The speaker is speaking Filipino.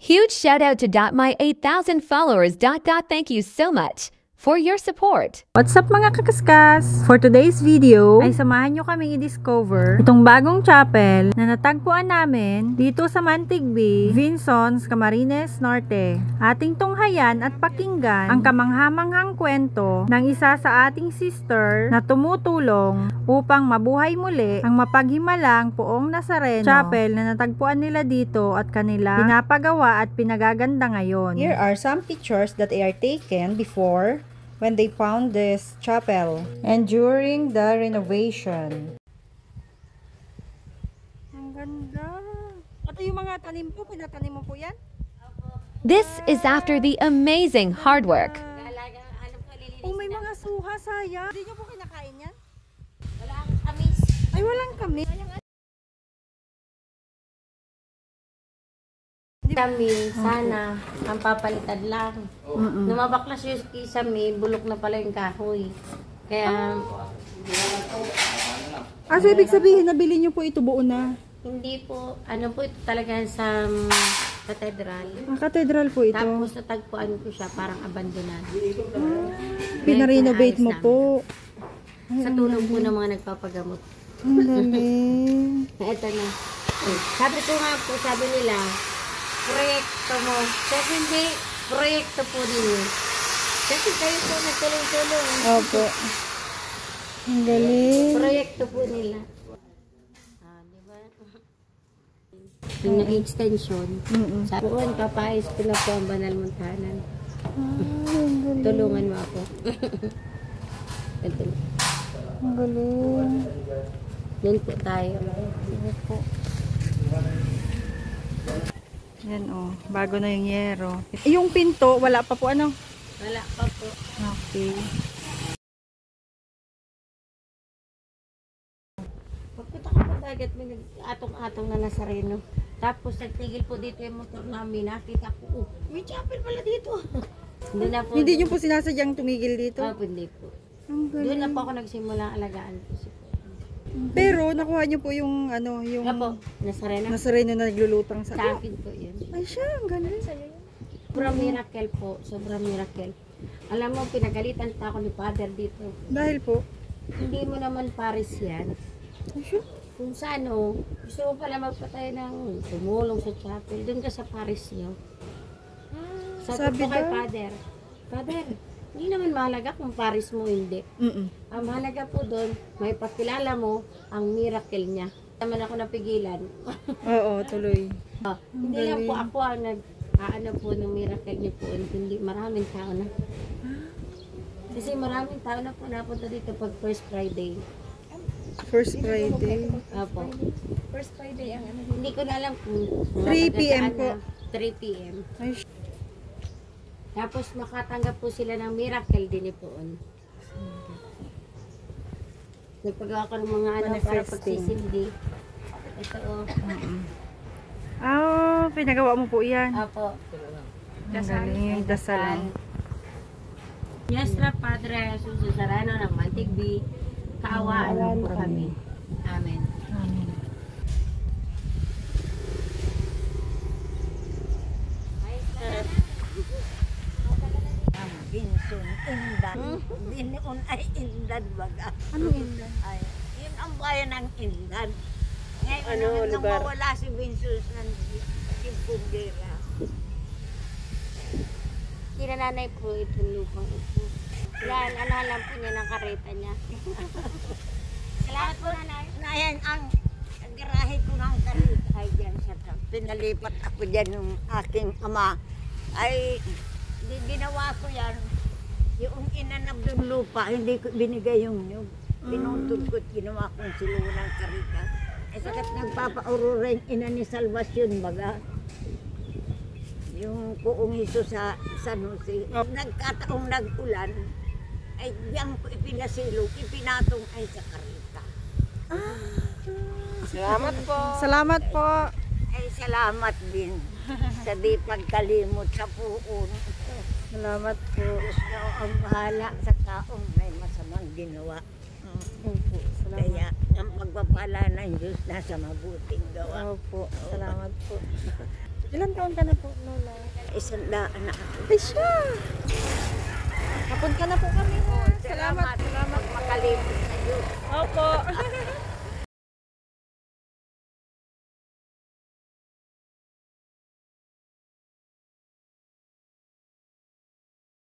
Huge shout out to .my 8,000 followers. Thank you so much for your support. What's up mga kakaskas? For today's video ay samahan nyo kami i-discover itong bagong chapel na natagpuan namin dito sa Mantigbi, Vinsons, Camarines Norte. Ating tunghayan at pakinggan ang kamanghamanghang kwento ng isa sa ating sister na tumutulong upang mabuhay muli ang mapaghimalang Poong Nazareno chapel na natagpuan nila dito at kanila pinapagawa at pinagaganda ngayon. Here are some pictures that they are taken before when they found this chapel and during the renovation. Ang ganda. Ito yung mga tanim po, pinatanim mo po yan? This is after the amazing hard work. Oh, may mga suha, sayang. Hindi nyo po kinakain yan? Walang kamis. Ay, walang kami. Kami, sana, ang papalitan lang. Numabaklas yung kisame, bulok na pala yung kahoy. Kaya, So ibig sabihin, nabili nyo po ito buo na? hindi po, ano po ito talaga sa katedral. Katedral po ito. Tapos natagpuan ko siya, parang abandonado. Pinarenovate mo po. Sa tulong po ng mga nagpapagamot. Ang galing. Ito na. Sabi ko nga po, sabi nila, proyekto mo. Kasi hindi, proyekto po ninyo. Kasi kayo po nagtulong-tulong. Opo. Ang galing. Proyekto po nila. Di ba? Yung extension. Sabi ko, papayos ko na po ang Banal Montanan. Tulungan mo ako. Ito. Ang galing. Yan po tayo. Sige po. Yan bago na yung yero. Yung pinto, wala pa po ano? Wala pa po. Okay. Pagpunta ko po dagat, may nag-atong-atong na Nazareno. Tapos nagtigil po dito yung motor namin. Nakita ko, may chapel pala dito. Doon na po. Hindi nyo po sinasadyang tumigil dito? Hindi po. Ang galing. Doon na po ako nagsimula alagaan po siya. Pero nakuha nyo po yung yung Apo, Nazareno. Nazareno na naglulutang sa Sa akin po yun. Ay siya, ang galing. Sobrang miracle po. Sobrang miracle. Alam mo, pinagalitan pa ako ni Father dito. Dahil po. Hindi mo naman Paris yan. Ay siya. Kung sa ano, gusto mo pala magpatay ng tumulong sa chapel, doon ka sa Paris nyo. Sabi ko kay daw? Father, hindi naman mahalaga kung Paris mo hindi. Ang mahalaga po doon, may pakilala mo ang miracle niya. Naman ako napigilan. Oo, tuloy. Hindi lang po ako ang nag-aano po ng miracle niyo po. Hindi, maraming tao na. Kasi maraming tao na po napunta dito pag First Friday. First Friday. Apo. First Friday ang ano. Hindi ko na alam kung 3 p.m. po. 3 p.m. Ay, Tapos makatanggap po sila ng miracle din po. Nagpagawa ko ng mga ano para pagsisindi. Ito pinagawa mo po yan. Apo. Ang galing. Dasal. Nuestra Padre Jesus Nazareno ng Mantigbi, kaawaan mo po kami. Amen. Amen. Binsun, Indan. Binuon ay Indan baga. Ano Indan? Ay, yun ang bayan ng Indan. Ngayon Ano, nang lugar? mawala si Binsun ng Simbungera. Kinananay po itong lupang ito. Yan, alam po niya ng kareta niya. Salamat po, nanay. Nayan ang garahe ko ng karita. Ay, dyan sa pinalipat ako dyan ng aking ama. Ay, ginawa ko yan. Yung inanab ng lupa, hindi ko binigay yung nyug. Pinutol ko at ginawa kong silunang karita. Ay, sakat nagpapa-aurora yung ina ni Salvacion baga. Yung Poong Hesus sa San Jose. Nagkataong nag-ulan, ay diyan ko ipinasilong, ipinatong ay sa karita. Salamat po. Salamat po. Ay salamat din sa di pagkalimot sa Poong. Salamat po. Diyos daw ang bahala sa taong may masamang ginawa. Opo, salamat. Kaya ang pagpapala ng Diyos nasa mabuting gawa. Opo, salamat po. Ilan taon ka na po, Lola? 100 na ako. Ay siya! Napunta na po kami ha. Salamat. Salamat. Makalipit na yun. Opo.